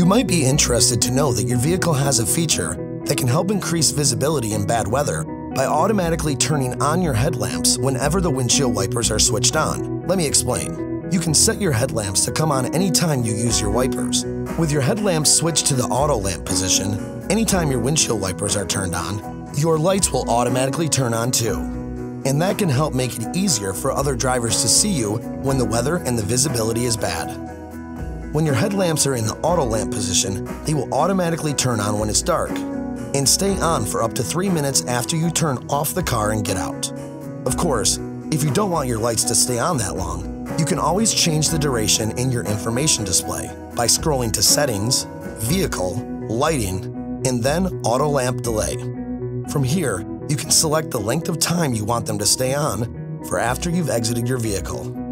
might be interested to know that your vehicle has a feature that can help increase visibility in bad weather by automatically turning on your headlamps whenever the windshield wipers are switched on. Let me explain. You can set your headlamps to come on anytime you use your wipers. With your headlamps switched to the auto lamp position, anytime your windshield wipers are turned on, your lights will automatically turn on too. And that can help make it easier for other drivers to see you when the weather and the visibility is bad. When your headlamps are in the auto lamp position, they will automatically turn on when it's dark and stay on for up to 3 minutes after you turn off the car and get out. Of course, if you don't want your lights to stay on that long, you can always change the duration in your information display by scrolling to Settings, Vehicle, Lighting, and then Auto Lamp Delay. From here, you can select the length of time you want them to stay on for after you've exited your vehicle.